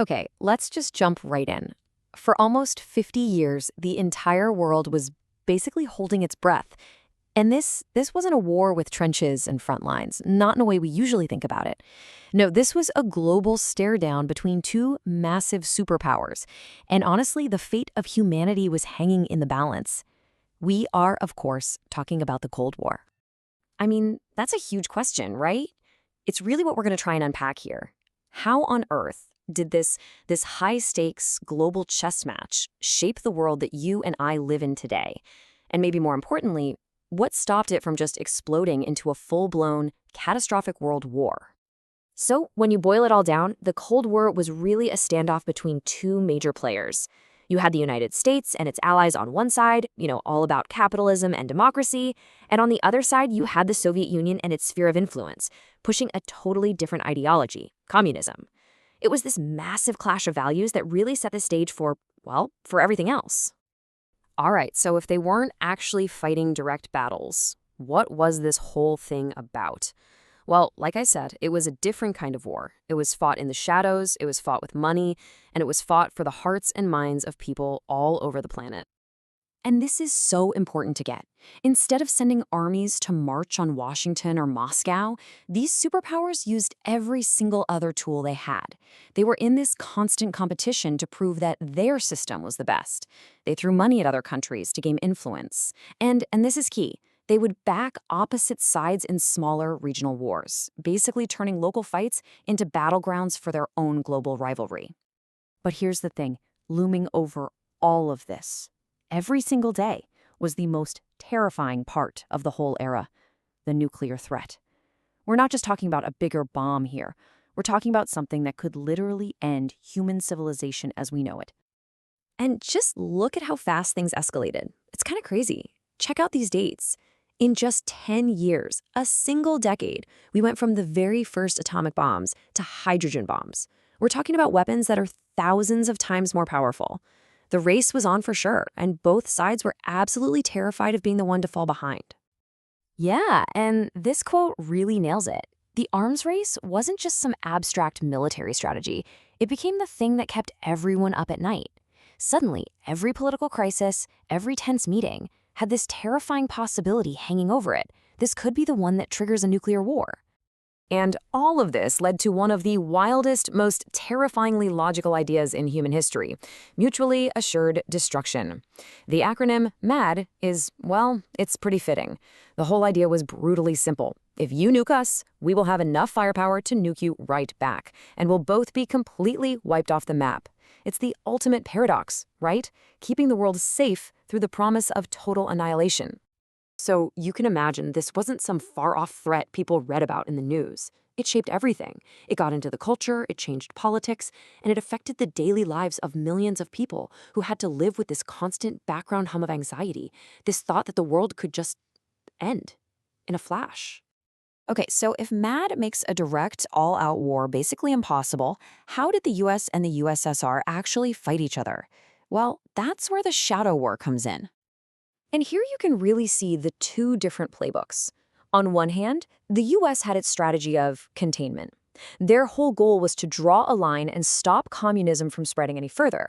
Okay, let's just jump right in. For almost 50 years, the entire world was basically holding its breath. And this wasn't a war with trenches and front lines, not in a way we usually think about it. No, this was a global stare down between two massive superpowers. And honestly, the fate of humanity was hanging in the balance. We are, of course, talking about the Cold War. I mean, that's a huge question, right? It's really what we're going to try and unpack here. How on earth did this high-stakes global chess match shape the world that you and I live in today? And maybe more importantly, what stopped it from just exploding into a full-blown, catastrophic world war? So, when you boil it all down, the Cold War was really a standoff between two major players. You had the United States and its allies on one side, all about capitalism and democracy, and on the other side, you had the Soviet Union and its sphere of influence, pushing a totally different ideology, communism. It was this massive clash of values that really set the stage for, well, for everything else. All right, so if they weren't actually fighting direct battles, what was this whole thing about? Well, like I said, it was a different kind of war. It was fought in the shadows, it was fought with money, and it was fought for the hearts and minds of people all over the planet. And this is so important to get. Instead of sending armies to march on Washington or Moscow, these superpowers used every single other tool they had. They were in this constant competition to prove that their system was the best. They threw money at other countries to gain influence. And this is key. They would back opposite sides in smaller regional wars, basically turning local fights into battlegrounds for their own global rivalry. But here's the thing, looming over all of this, every single day, was the most terrifying part of the whole era, the nuclear threat. We're not just talking about a bigger bomb here. We're talking about something that could literally end human civilization as we know it. And just look at how fast things escalated. It's kind of crazy. Check out these dates. In just 10 years, a single decade, we went from the very first atomic bombs to hydrogen bombs. We're talking about weapons that are thousands of times more powerful. The race was on for sure, and both sides were absolutely terrified of being the one to fall behind. Yeah, and this quote really nails it. The arms race wasn't just some abstract military strategy. It became the thing that kept everyone up at night. Suddenly, every political crisis, every tense meeting, had this terrifying possibility hanging over it. This could be the one that triggers a nuclear war. And all of this led to one of the wildest, most terrifyingly logical ideas in human history, mutually assured destruction. The acronym MAD is, well, it's pretty fitting. The whole idea was brutally simple. If you nuke us, we will have enough firepower to nuke you right back, and we'll both be completely wiped off the map. It's the ultimate paradox, right? Keeping the world safe through the promise of total annihilation. So you can imagine this wasn't some far-off threat people read about in the news. It shaped everything. It got into the culture, it changed politics, and it affected the daily lives of millions of people who had to live with this constant background hum of anxiety, this thought that the world could just end in a flash. Okay, so if MAD makes a direct, all-out war basically impossible, how did the US and the USSR actually fight each other? Well, that's where the shadow war comes in. And here you can really see the two different playbooks. On one hand, the US had its strategy of containment. Their whole goal was to draw a line and stop communism from spreading any further.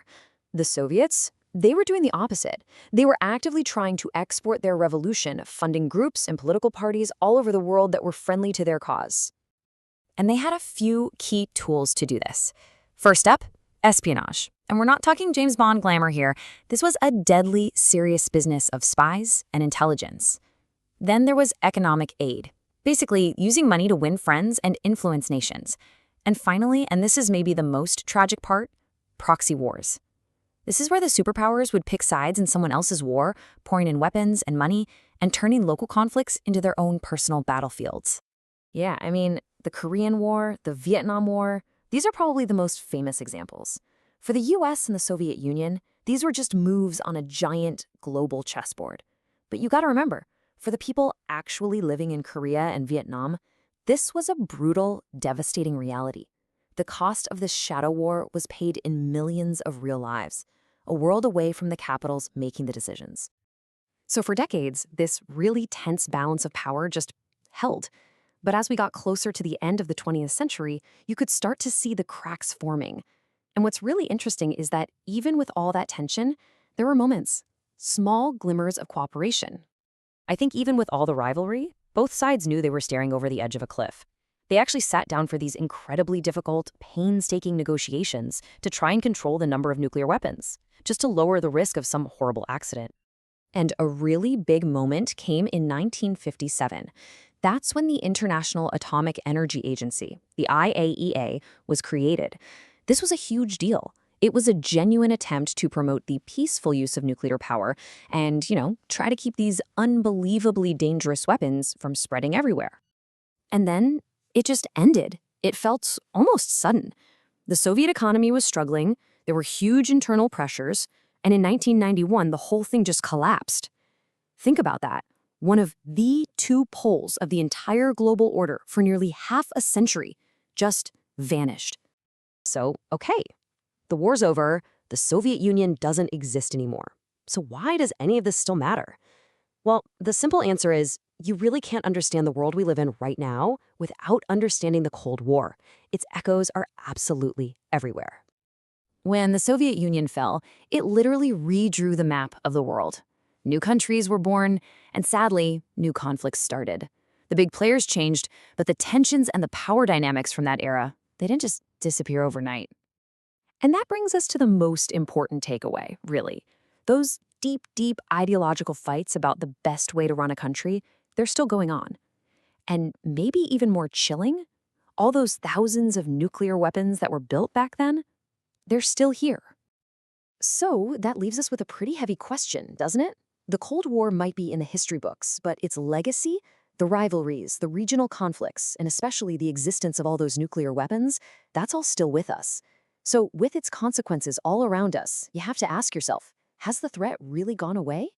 The Soviets, they were doing the opposite. They were actively trying to export their revolution, funding groups and political parties all over the world that were friendly to their cause. And they had a few key tools to do this. First up, espionage. And we're not talking James Bond glamour here. This was a deadly, serious business of spies and intelligence. Then there was economic aid, basically using money to win friends and influence nations. And finally, and this is maybe the most tragic part, proxy wars. This is where the superpowers would pick sides in someone else's war, pouring in weapons and money, and turning local conflicts into their own personal battlefields. Yeah, I mean, the Korean War, the Vietnam War, these are probably the most famous examples. For the US and the Soviet Union, these were just moves on a giant global chessboard. But you gotta remember, for the people actually living in Korea and Vietnam, this was a brutal, devastating reality. The cost of this shadow war was paid in millions of real lives, a world away from the capitals making the decisions. So for decades, this really tense balance of power just held. But as we got closer to the end of the 20th century, you could start to see the cracks forming. And what's really interesting is that even with all that tension, there were moments, small glimmers of cooperation. I think even with all the rivalry, both sides knew they were staring over the edge of a cliff. They actually sat down for these incredibly difficult, painstaking negotiations to try and control the number of nuclear weapons, just to lower the risk of some horrible accident. And a really big moment came in 1957. That's when the International Atomic Energy Agency, the IAEA, was created. This was a huge deal. It was a genuine attempt to promote the peaceful use of nuclear power and, try to keep these unbelievably dangerous weapons from spreading everywhere. And then it just ended. It felt almost sudden. The Soviet economy was struggling, there were huge internal pressures, and in 1991, the whole thing just collapsed. Think about that. One of the two poles of the entire global order for nearly half a century just vanished. So, okay, the war's over, the Soviet Union doesn't exist anymore. So why does any of this still matter? Well, the simple answer is you really can't understand the world we live in right now without understanding the Cold War. Its echoes are absolutely everywhere. When the Soviet Union fell, it literally redrew the map of the world. New countries were born, and sadly, new conflicts started. The big players changed, but the tensions and the power dynamics from that era, they didn't just disappear overnight. And that brings us to the most important takeaway, really. Those deep, deep ideological fights about the best way to run a country, they're still going on. And maybe even more chilling, all those thousands of nuclear weapons that were built back then, they're still here. So that leaves us with a pretty heavy question, doesn't it? The Cold War might be in the history books, but its legacy, the rivalries, the regional conflicts, and especially the existence of all those nuclear weapons, that's all still with us. So with its consequences all around us, you have to ask yourself, has the threat really gone away?